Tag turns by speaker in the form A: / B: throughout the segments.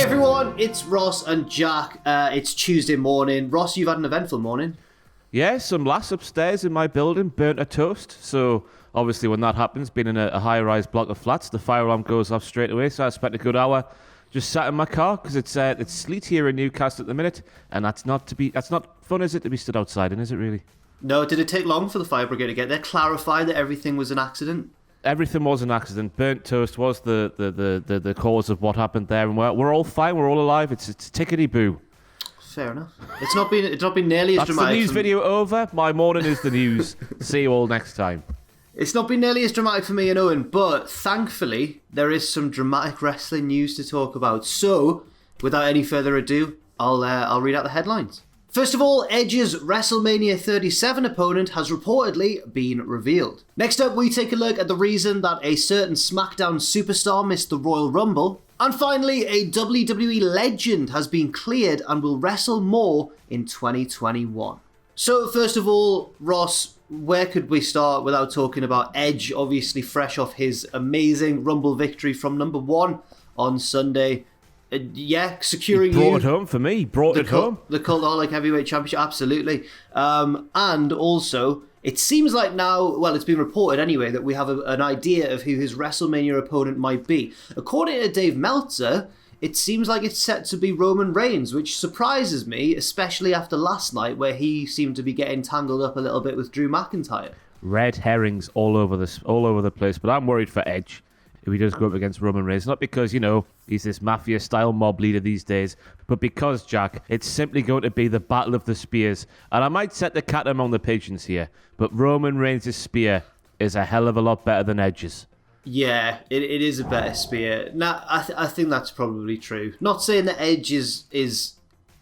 A: Hey everyone, it's Ross and Jack. It's Tuesday morning. Ross, you've had an eventful morning.
B: Yeah, some lass upstairs in my building burnt a toast. So obviously when that happens, being in a high-rise block of flats, the fire alarm goes off straight away. So I spent a good hour just sat in my car because it's sleet here in Newcastle at the minute, and that's not fun, is it, to be stood outside? And is it really?
A: No, did it take long for the fire brigade to get there? Clarify that everything was an accident?
B: Everything was an accident. Burnt toast was the cause of what happened there, and we're all fine. We're all alive. It's tickety-boo.
A: Fair enough. It's not been nearly as dramatic.
B: That's the news video over. My morning is the news. See you all next time.
A: It's not been nearly as dramatic for me and Owen, but thankfully there is some dramatic wrestling news to talk about. So, without any further ado, I'll read out the headlines. First of all, Edge's WrestleMania 37 opponent has reportedly been revealed. Next up, we take a look at the reason that a certain SmackDown superstar missed the Royal Rumble. And finally, a WWE legend has been cleared and will wrestle more in 2021. So first of all, Ross, where could we start without talking about Edge, obviously fresh off his amazing Rumble victory from number 1 on Sunday. Securing
B: he brought it home for me. Brought it home.
A: The Cultaholic Heavyweight Championship, absolutely. And also, it seems like now, well, it's been reported anyway, that we have an idea of who his WrestleMania opponent might be. According to Dave Meltzer, it seems like it's set to be Roman Reigns, which surprises me, especially after last night, where he seemed to be getting tangled up a little bit with Drew McIntyre.
B: Red herrings all over the place, but I'm worried for Edge if he does go up against Roman Reigns. Not because, he's this mafia-style mob leader these days, but because, Jack, it's simply going to be the Battle of the Spears. And I might set the cat among the pigeons here, but Roman Reigns' spear is a hell of a lot better than Edge's.
A: Yeah, it is a better spear. Now, I think that's probably true. Not saying that Edge is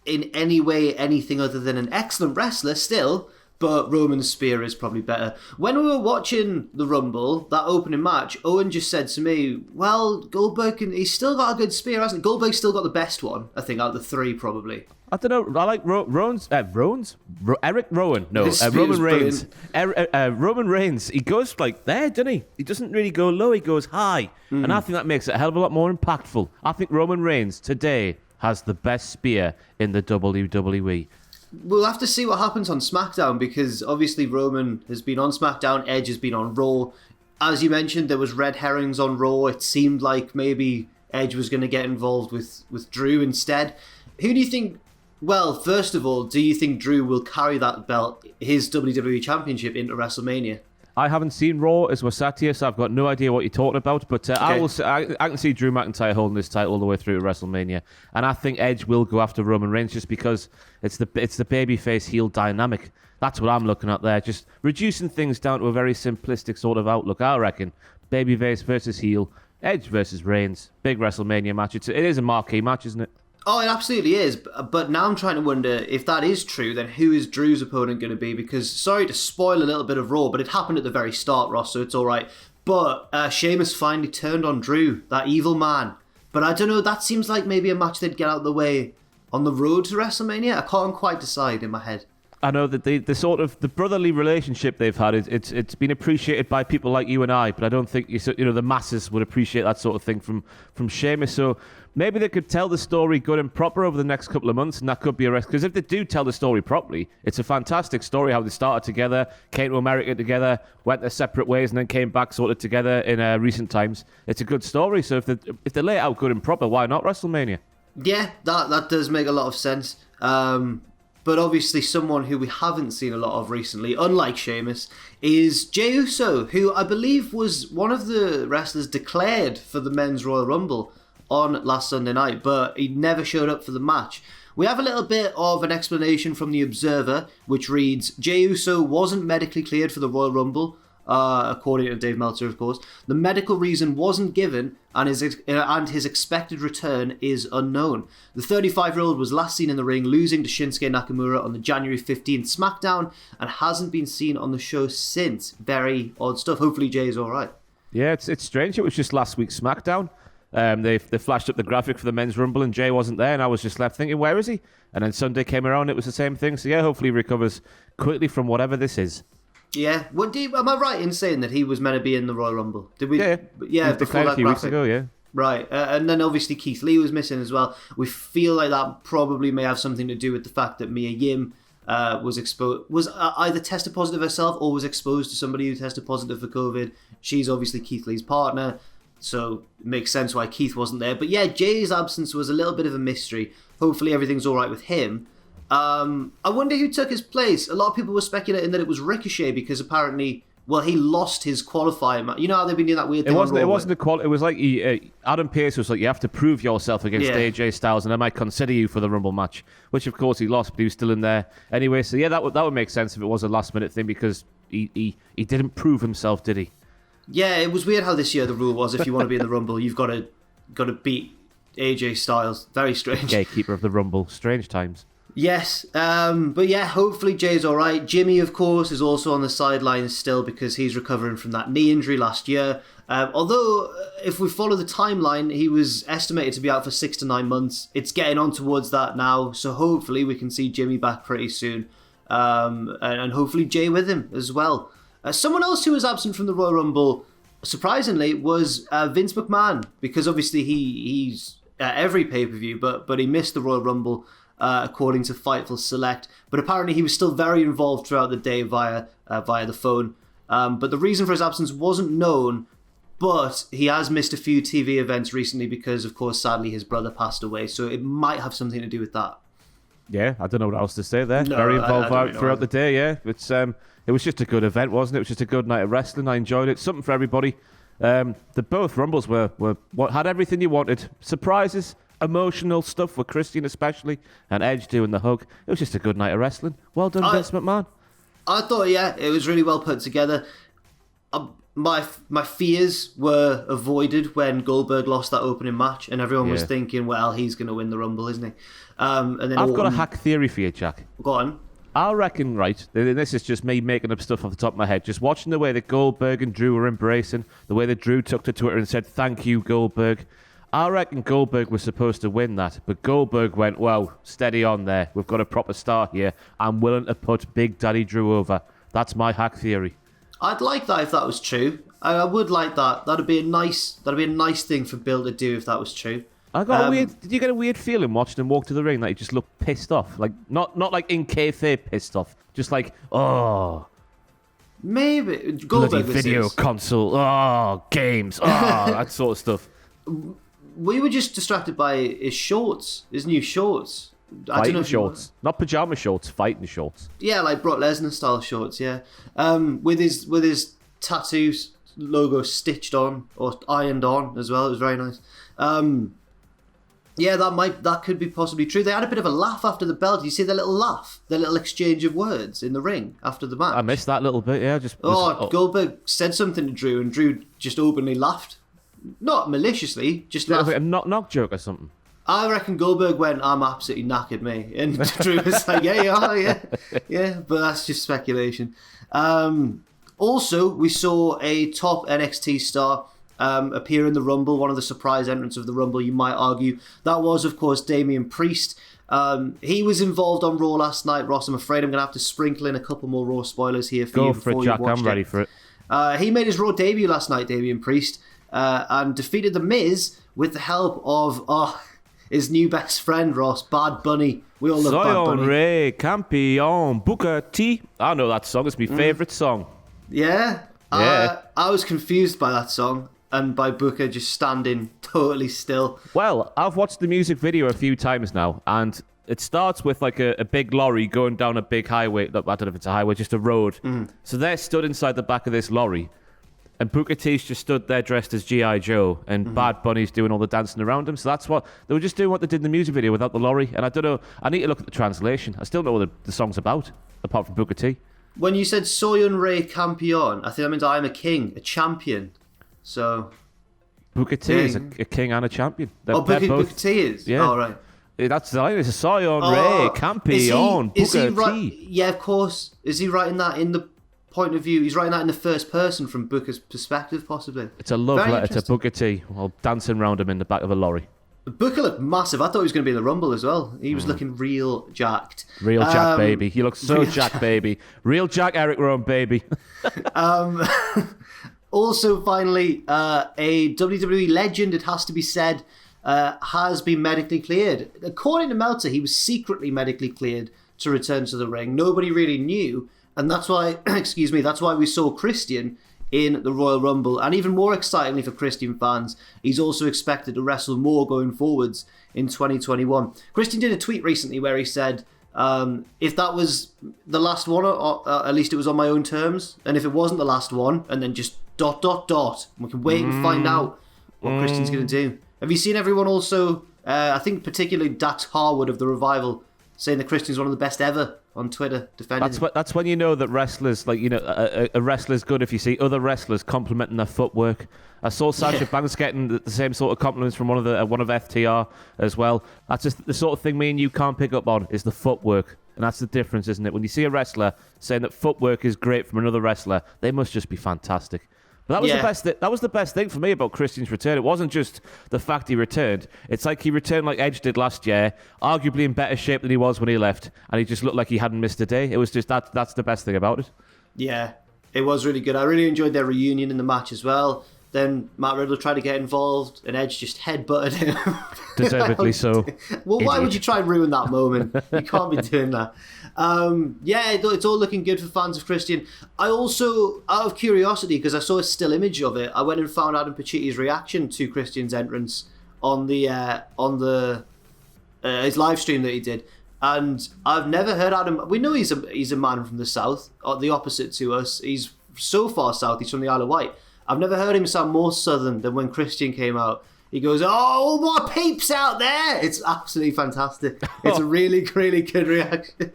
A: in any way anything other than an excellent wrestler still, but Roman's spear is probably better. When we were watching the Rumble, that opening match, Owen just said to me, well, Goldberg, he's still got a good spear, hasn't he? Goldberg's still got the best one, I think, out of the 3, probably.
B: I don't know. I like Eric Rowan. No, Roman Reigns. Roman Reigns, he goes like there, doesn't he? He doesn't really go low, he goes high. And I think that makes it a hell of a lot more impactful. I think Roman Reigns today has the best spear in the WWE.
A: We'll have to see what happens on SmackDown, because obviously Roman has been on SmackDown, Edge has been on Raw. As you mentioned, there was red herrings on Raw. It seemed like maybe Edge was going to get involved with Drew instead. Who do you think, well, first of all, do you think Drew will carry that belt, his WWE Championship, into WrestleMania?
B: I haven't seen Raw as we're sat here, so I've got no idea what you're talking about. But okay. I can see Drew McIntyre holding this title all the way through to WrestleMania, and I think Edge will go after Roman Reigns just because it's the babyface heel dynamic. That's what I'm looking at there, just reducing things down to a very simplistic sort of outlook. I reckon babyface versus heel, Edge versus Reigns, big WrestleMania match. It is a marquee match, isn't it?
A: Oh, it absolutely is. But now I'm trying to wonder, if that is true, then who is Drew's opponent going to be? Because, sorry to spoil a little bit of Raw, but it happened at the very start, Ross, so it's all right. But Sheamus finally turned on Drew, that evil man. But I don't know, that seems like maybe a match they'd get out of the way on the road to WrestleMania. I can't quite decide in my head.
B: I know that the sort of the brotherly relationship they've had, it's been appreciated by people like you and I, but I don't think the masses would appreciate that sort of thing from Sheamus. So maybe they could tell the story good and proper over the next couple of months, and that could be a rest. Because if they do tell the story properly, it's a fantastic story how they started together, came to America together, went their separate ways, and then came back sort of together in recent times. It's a good story. So if they lay it out good and proper, why not WrestleMania?
A: Yeah, that does make a lot of sense. But obviously someone who we haven't seen a lot of recently, unlike Sheamus, is Jey Uso, who I believe was one of the wrestlers declared for the Men's Royal Rumble on last Sunday night, but he never showed up for the match. We have a little bit of an explanation from The Observer, which reads, Jey Uso wasn't medically cleared for the Royal Rumble, according to Dave Meltzer, of course. The medical reason wasn't given, and his expected return is unknown. The 35-year-old was last seen in the ring losing to Shinsuke Nakamura on the January 15th SmackDown, and hasn't been seen on the show since. Very odd stuff. Hopefully Jay's all right.
B: Yeah, it's strange. It was just last week's SmackDown. They flashed up the graphic for the Men's Rumble, and Jay wasn't there, and I was just left thinking, where is he? And then Sunday came around, it was the same thing. So yeah, hopefully he recovers quickly from whatever this is.
A: Yeah. Am I right in saying that he was meant to be in the Royal Rumble? Did we?
B: Yeah.
A: Yeah.
B: He was declared a few weeks ago. Yeah.
A: Right, and then obviously Keith Lee was missing as well. We feel like that probably may have something to do with the fact that Mia Yim was either tested positive herself or was exposed to somebody who tested positive for COVID. She's obviously Keith Lee's partner, so it makes sense why Keith wasn't there. But yeah, Jay's absence was a little bit of a mystery. Hopefully everything's all right with him. I wonder who took his place. A lot of people were speculating that it was Ricochet because apparently, well, he lost his qualifier match. You know how they've been doing that weird thing.
B: It wasn't a qual. It was like Adam Pearce was like, you have to prove yourself against AJ Styles, and I might consider you for the Rumble match. Which of course he lost, but he was still in there anyway. So yeah, that would make sense if it was a last minute thing because he didn't prove himself, did he?
A: Yeah, it was weird how this year the rule was if you want to be in the Rumble, you've got to beat AJ Styles. Very strange.
B: Gatekeeper of the Rumble. Strange times.
A: Yes, but yeah, hopefully Jay's all right. Jimmy, of course, is also on the sidelines still because he's recovering from that knee injury last year. Although, if we follow the timeline, he was estimated to be out for 6 to 9 months. It's getting on towards that now, so hopefully we can see Jimmy back pretty soon. And hopefully Jay with him as well. Someone else who was absent from the Royal Rumble, surprisingly, was Vince McMahon, because obviously he's at every pay-per-view, but he missed the Royal Rumble. According to Fightful Select, but apparently he was still very involved throughout the day via the phone. But the reason for his absence wasn't known, but he has missed a few TV events recently because, of course, sadly his brother passed away, so it might have something to do with that.
B: Yeah, I don't know what else to say there.
A: No,
B: very involved
A: I
B: throughout the day, yeah. It was just a good event, wasn't it? It was just a good night of wrestling. I enjoyed it. Something for everybody. The both Rumbles were had everything you wanted. Surprises, emotional stuff with Christian especially, and Edge doing the hug. It was just a good night of wrestling. Well done, Vince McMahon.
A: I thought, yeah, it was really well put together. My fears were avoided when Goldberg lost that opening match, and everyone was thinking, well, he's going to win the Rumble, isn't he? And then
B: I've got a hack theory for you, Jack.
A: Go on.
B: I reckon, right, this is just me making up stuff off the top of my head, just watching the way that Goldberg and Drew were embracing, the way that Drew took to Twitter and said, thank you, Goldberg. I reckon Goldberg was supposed to win that, but Goldberg went, well, steady on there. We've got a proper star here. I'm willing to put Big Daddy Drew over. That's my hack theory.
A: I'd like that if that was true. I would like that. That'd be a nice thing for Bill to do if that was true.
B: I got a weird. Did you get a weird feeling watching him walk to the ring that he just looked pissed off? Like not like in kayfabe pissed off, just like
A: maybe
B: Goldberg bloody video console, games, that sort of stuff.
A: We were just distracted by his shorts, his new shorts.
B: Fighting shorts, not pajama shorts, fighting shorts.
A: Yeah, like Brock Lesnar style shorts. Yeah, with his tattoos logo stitched on or ironed on as well. It was very nice. Yeah, that could be possibly true. They had a bit of a laugh after the belt. You see their little laugh, their little exchange of words in the ring after the match.
B: I missed that little bit. Yeah,
A: Goldberg said something to Drew, and Drew just openly laughed. Not maliciously, just laughed.
B: Like a knock joke or something.
A: I reckon Goldberg went, I'm absolutely knackered, mate. And Drew was like, yeah, you are, yeah. But that's just speculation. Also, we saw a top NXT star appear in the Rumble, one of the surprise entrants of the Rumble, you might argue. That was, of course, Damian Priest. He was involved on Raw last night, Ross. I'm afraid I'm going to have to sprinkle in a couple more Raw spoilers here for you.
B: Go for it, Jack. I'm ready for it.
A: He made his Raw debut last night, Damian Priest, and defeated The Miz with the help of his new best friend, Ross, Bad Bunny. We all love Bad Bunny.
B: Soy Rey Campeón, Booker T. I know that song. It's my favourite song.
A: Yeah? I was confused by that song and by Booker just standing totally still.
B: Well, I've watched the music video a few times now, and it starts with like a big lorry going down a big highway. I don't know if it's a highway, just a road. So they're stood inside the back of this lorry. And Booker T's just stood there dressed as G.I. Joe, and Bad Bunny's doing all the dancing around him. So that's what they were just doing, what they did in the music video without the lorry. And I don't know. I need to look at the translation. I still don't know what the song's about, apart from Booker T.
A: When you said "Soy un rey campeón," I think that means I'm a king, a champion. So
B: Booker T is a king and a champion.
A: Booker T is.
B: Yeah.
A: Oh, right.
B: That's the line. It's a "Soy un rey campeón." Booker T.
A: Yeah, of course. Is he writing that in the point of view? He's writing that in the first person from Booker's perspective, possibly.
B: It's a love letter to Booker T while dancing around him in the back of a lorry.
A: Booker looked massive. I thought he was going to be in the Rumble as well. He was looking real jacked.
B: Real Jack, baby. He looks so Jack, baby. Real Jack Eric Rowan, baby.
A: Also, finally, a WWE legend, it has to be said, has been medically cleared. According to Meltzer, he was secretly medically cleared to return to the ring. Nobody really knew, and that's why, that's why we saw Christian in the Royal Rumble. And even more excitingly for Christian fans, he's also expected to wrestle more going forwards in 2021. Christian did a tweet recently where he said, if that was the last one, or at least it was on my own terms, and if it wasn't the last one, and then just ... we can wait and find out what Christian's going to do. Have you seen everyone also, I think particularly Dax Harwood of The Revival, saying that Christian's one of the best ever on Twitter, defending him.
B: That's when you know that wrestlers, like, you know, a wrestler's good if you see other wrestlers complimenting their footwork. I saw Sasha Banks getting the same sort of compliments from one of FTR as well. That's just the sort of thing me and you can't pick up on, is the footwork. And that's the difference, isn't it? When you see a wrestler saying that footwork is great from another wrestler, they must just be fantastic. But that was the best. That was the best thing for me about Christian's return. It wasn't just the fact he returned. It's like he returned like Edge did last year, arguably in better shape than he was when he left, and he just looked like he hadn't missed a day. It was just that's the best thing about it.
A: Yeah, it was really good. I really enjoyed their reunion in the match as well. Then Matt Riddle tried to get involved, and Edge just headbutted him.
B: Deservedly so.
A: Well, why would you try and ruin that moment? You can't be doing that. It's all looking good for fans of Christian. I also, out of curiosity, because I saw a still image of it, I went and found Adam Paciotti's reaction to Christian's entrance on his live stream that he did. And I've never heard Adam. We know he's a man from the south, the opposite to us. He's so far south. He's from the Isle of Wight. I've never heard him sound more southern than when Christian came out. He goes, "Oh, all my peeps out there!" It's absolutely fantastic. It's a really, really good reaction.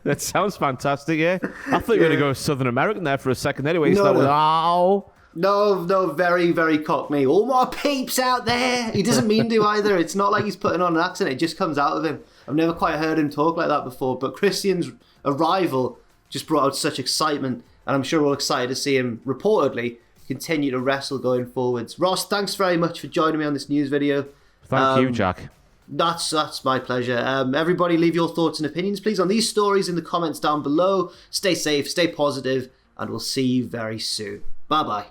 B: That sounds fantastic, yeah. I thought you were going to go Southern American there for a second anyway. He's like, "Oh."
A: No, very, very Cockney. All my peeps out there. He doesn't mean to either. It's not like he's putting on an accent. It just comes out of him. I've never quite heard him talk like that before. But Christian's arrival just brought out such excitement. And I'm sure we're all excited to see him, reportedly, continue to wrestle going forwards. Ross, thanks very much for joining me on this news video.
B: Thank you, Jack.
A: That's my pleasure. Everybody, leave your thoughts and opinions, please, on these stories in the comments down below. Stay safe, stay positive, and we'll see you very soon. Bye-bye.